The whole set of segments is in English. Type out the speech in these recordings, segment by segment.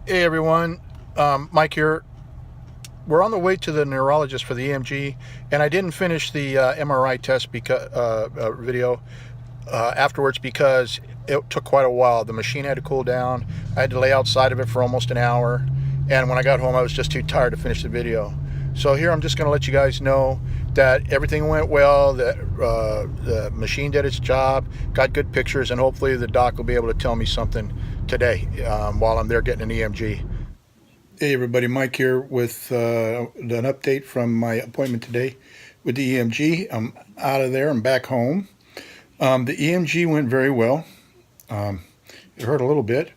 Hey everyone, Mike here. We're on the way to the neurologist for the EMG, and I didn't finish the MRI test video afterwards because it took quite a while. The machine had to cool down. I had to lay outside of it for almost an hour, and when I got home, I was just too tired to finish the video. So here, I'm just going to let you guys know that everything went well, that the machine did its job, got good pictures, and hopefully the doc will be able to tell me something today while I'm there getting an EMG. Hey everybody, Mike here with an update from my appointment today with the EMG. I'm out of there, I'm back home. The EMG went very well. It hurt a little bit,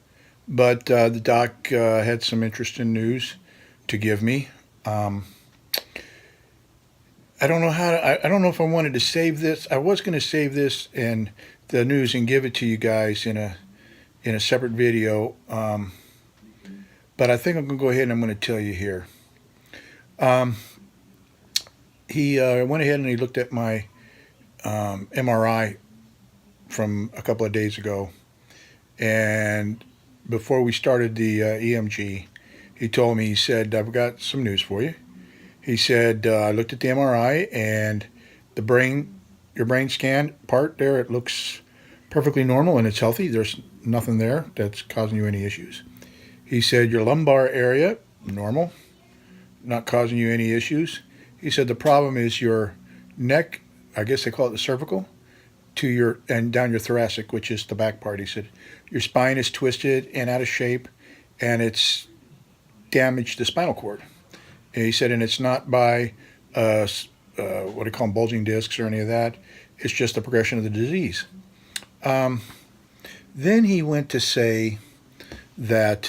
but the doc had some interesting news to give me. I don't know I don't know if I wanted to save this. I was going to save this and the news and give it to you guys in a separate video. But I think I'm going to go ahead and I'm going to tell you here. He went ahead and he looked at my MRI from a couple of days ago. And before we started the EMG, he told me, he said, I've got some news for you. He said, I looked at the MRI and your brain scan part there, it looks perfectly normal and it's healthy. There's nothing there that's causing you any issues. He said, your lumbar area, normal, not causing you any issues. He said, the problem is your neck, I guess they call it the cervical, and down your thoracic, which is the back part. He said, your spine is twisted and out of shape, and it's damaged the spinal cord. And he said, and it's not by, what do you call them, bulging discs or any of that. It's just the progression of the disease. Then he went to say that,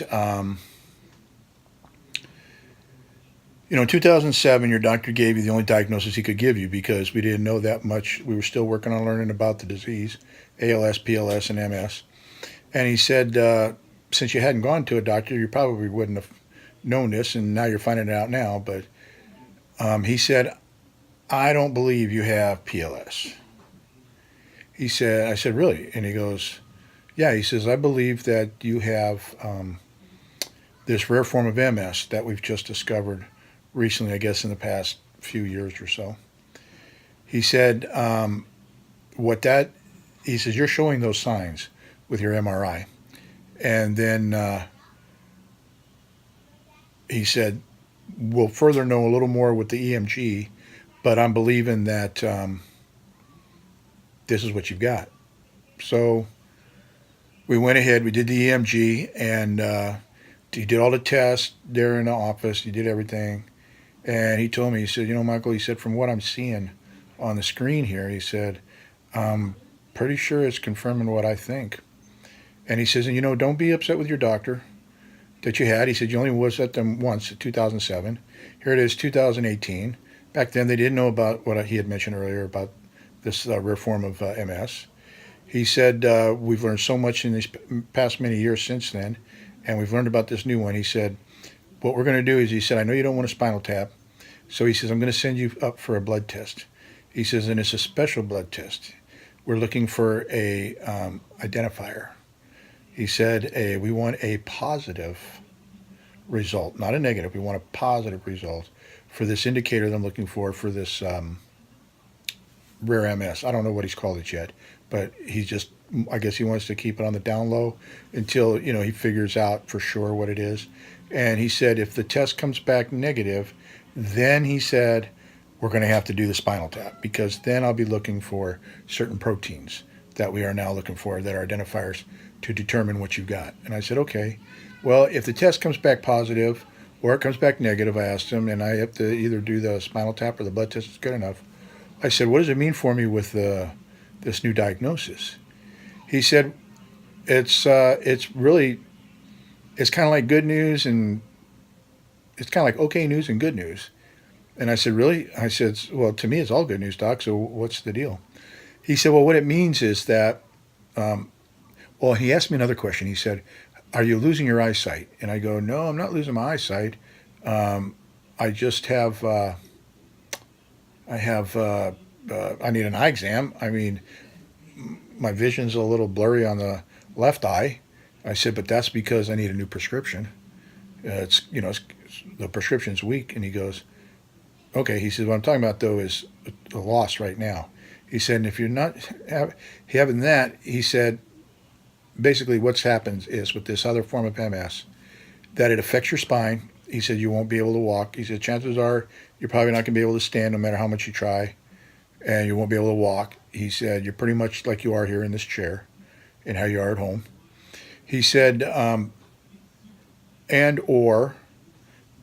in 2007, your doctor gave you the only diagnosis he could give you because we didn't know that much. We were still working on learning about the disease, ALS, PLS, and MS. And he said, since you hadn't gone to a doctor, you probably wouldn't have known this, and now you're finding it out now. But he said, I don't believe you have PLS. I said, really? And he goes, yeah, he says, I believe that you have this rare form of MS that we've just discovered recently, I guess in the past few years or so. He said, he says, you're showing those signs with your MRI. And then he said, we'll further know a little more with the EMG, but I'm believing that this is what you've got. So we went ahead, we did the EMG, and he did all the tests there in the office. He did everything. And he told me, he said, Michael, he said, from what I'm seeing on the screen here, he said, I'm pretty sure it's confirming what I think. And he says, and don't be upset with your doctor that you had. He said, you only was at them once, in 2007. Here it is, 2018. Back then, they didn't know about what he had mentioned earlier about this rare form of MS. He said, we've learned so much in these past many years since then, and we've learned about this new one. He said, what we're going to do is, he said, I know you don't want a spinal tap. So he says, I'm going to send you up for a blood test. He says, and it's a special blood test. We're looking for a identifier. He said, we want a positive result, not a negative. We want a positive result for this indicator that I'm looking for this rare MS. I don't know what he's called it yet, but I guess he wants to keep it on the down low until, he figures out for sure what it is. And he said, if the test comes back negative, then he said, we're going to have to do the spinal tap, because then I'll be looking for certain proteins that we are now looking for that are identifiers to determine what you've got. And I said, okay, well, if the test comes back positive or it comes back negative, I asked him, and I have to either do the spinal tap or the blood test is good enough. I said, what does it mean for me with this new diagnosis? He said, it's kind of like good news, and it's kind of like okay news and good news. And I said, really? I said, well, to me, it's all good news, doc. So what's the deal? He said, well, what it means is that, well, he asked me another question. He said, are you losing your eyesight? And I go, no, I'm not losing my eyesight. I just have, I need an eye exam. I mean, my vision's a little blurry on the left eye. I said, but that's because I need a new prescription. It's the prescription's weak. And he goes, okay. He says, what I'm talking about though is the loss right now. He said, and if you're not having that, he said, basically what's happened is with this other form of MS that it affects your spine. He said you won't be able to walk. He said chances are you're probably not going to be able to stand no matter how much you try, and you won't be able to walk. He said you're pretty much like you are here in this chair and how you are at home. He said, and or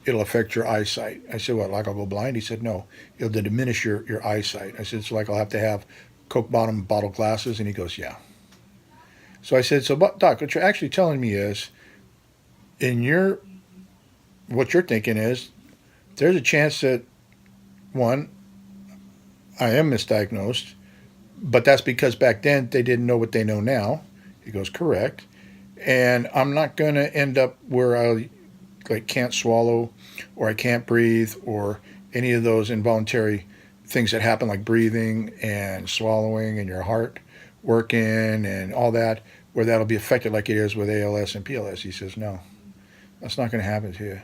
it'll affect your eyesight. I said, what, like I'll go blind? He said, no, it'll diminish your eyesight. I said, so like I'll have to have Coke bottom bottle glasses? And he goes, yeah. So I said, so Doc, what you're actually telling me is, what you're thinking is, there's a chance that, one, I am misdiagnosed, but that's because back then they didn't know what they know now. He goes, correct. And I'm not going to end up where I can't swallow or I can't breathe or any of those involuntary things that happen like breathing and swallowing and your heart working and all that, where that'll be affected like it is with ALS and PLS. He says, no, that's not going to happen to you.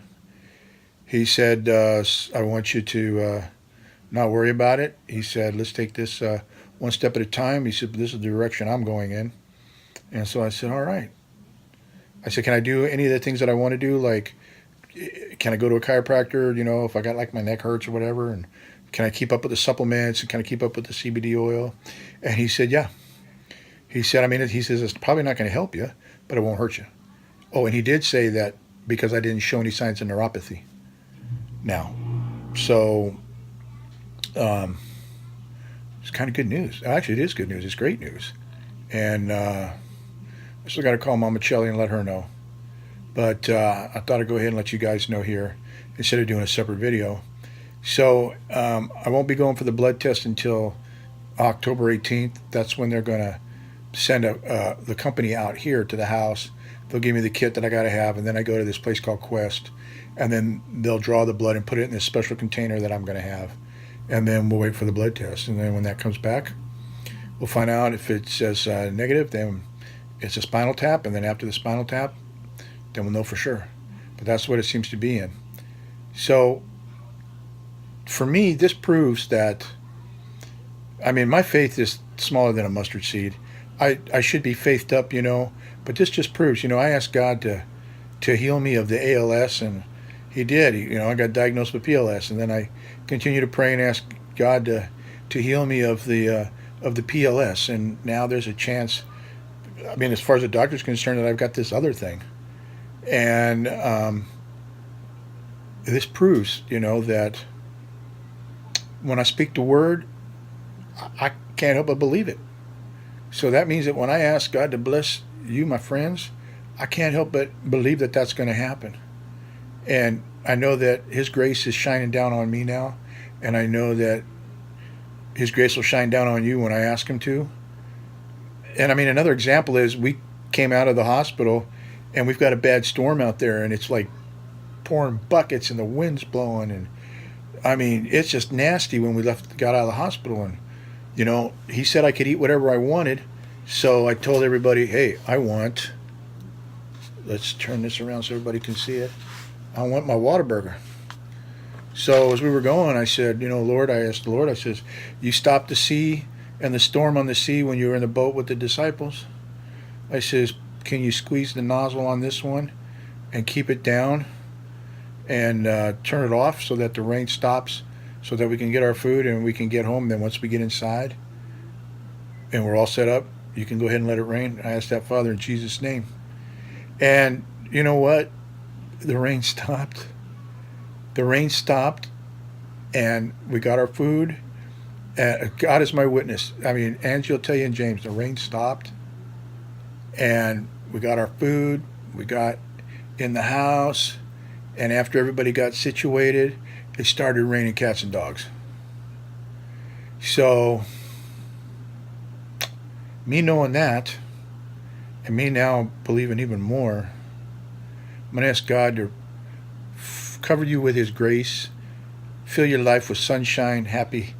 He said, I want you to not worry about it. He said, let's take this one step at a time. He said, this is the direction I'm going in. And so I said, all right. I said, can I do any of the things that I want to do? Like, can I go to a chiropractor, if I got like my neck hurts or whatever? And can I keep up with the supplements? And can I keep up with the CBD oil? And he said, yeah. He said, he says, it's probably not going to help you, but it won't hurt you. Oh, and he did say that because I didn't show any signs of neuropathy now. So it's kind of good news. Actually, it is good news. It's great news. And I still got to call Mama Chelly and let her know. But I thought I'd go ahead and let you guys know here instead of doing a separate video. So I won't be going for the blood test until October 18th. That's when they're going to send the company out here to the house. They'll give me the kit that I got to have, and then I go to this place called Quest, and then they'll draw the blood and put it in this special container that I'm going to have, and then we'll wait for the blood test. And then when that comes back, we'll find out if it says negative, then it's a spinal tap, and then after the spinal tap, then we'll know for sure. But that's what it seems to be in. So for me, this proves that, my faith is smaller than a mustard seed. I should be faithed up, but this just proves, I asked God to heal me of the ALS, and he did. I got diagnosed with PLS, and then I continue to pray and ask God to heal me of the PLS, and now there's a chance, as far as the doctor's concerned, that I've got this other thing. And this proves, that when I speak the word, I can't help but believe it. So that means that when I ask God to bless you, my friends, I can't help but believe that that's going to happen. And I know that his grace is shining down on me now, and I know that his grace will shine down on you when I ask him to. And another example is we came out of the hospital, and we've got a bad storm out there, and it's like pouring buckets and the wind's blowing, and it's just nasty when we got out of the hospital. And he said I could eat whatever I wanted, so I told everybody, hey, let's turn this around so everybody can see it, I want my Whataburger. So as we were going, I said, Lord, I asked the Lord, I says, you stopped the sea and the storm on the sea when you were in the boat with the disciples. I says, can you squeeze the nozzle on this one and keep it down and turn it off so that the rain stops, so that we can get our food and we can get home. Then once we get inside and we're all set up, you can go ahead and let it rain. I asked that, Father, in Jesus' name. And you know what? The rain stopped. The rain stopped, and we got our food. God is my witness. Angie will tell you in James, the rain stopped, and we got our food. We got in the house, and after everybody got situated, it started raining cats and dogs. So, me knowing that, and me now believing even more, I'm going to ask God to cover you with his grace, fill your life with sunshine, happy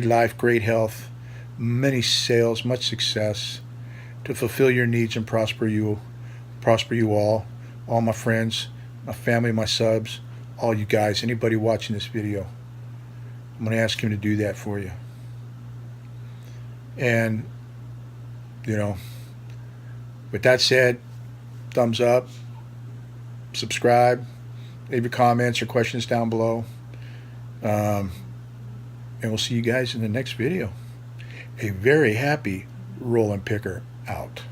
life, great health, many sales, much success, to fulfill your needs and prosper you all my friends, my family, my subs, all you guys, anybody watching this video. I'm going to ask him to do that for you. And, with that said, thumbs up, subscribe, leave your comments or questions down below. And we'll see you guys in the next video. A very happy Rollin Picker out.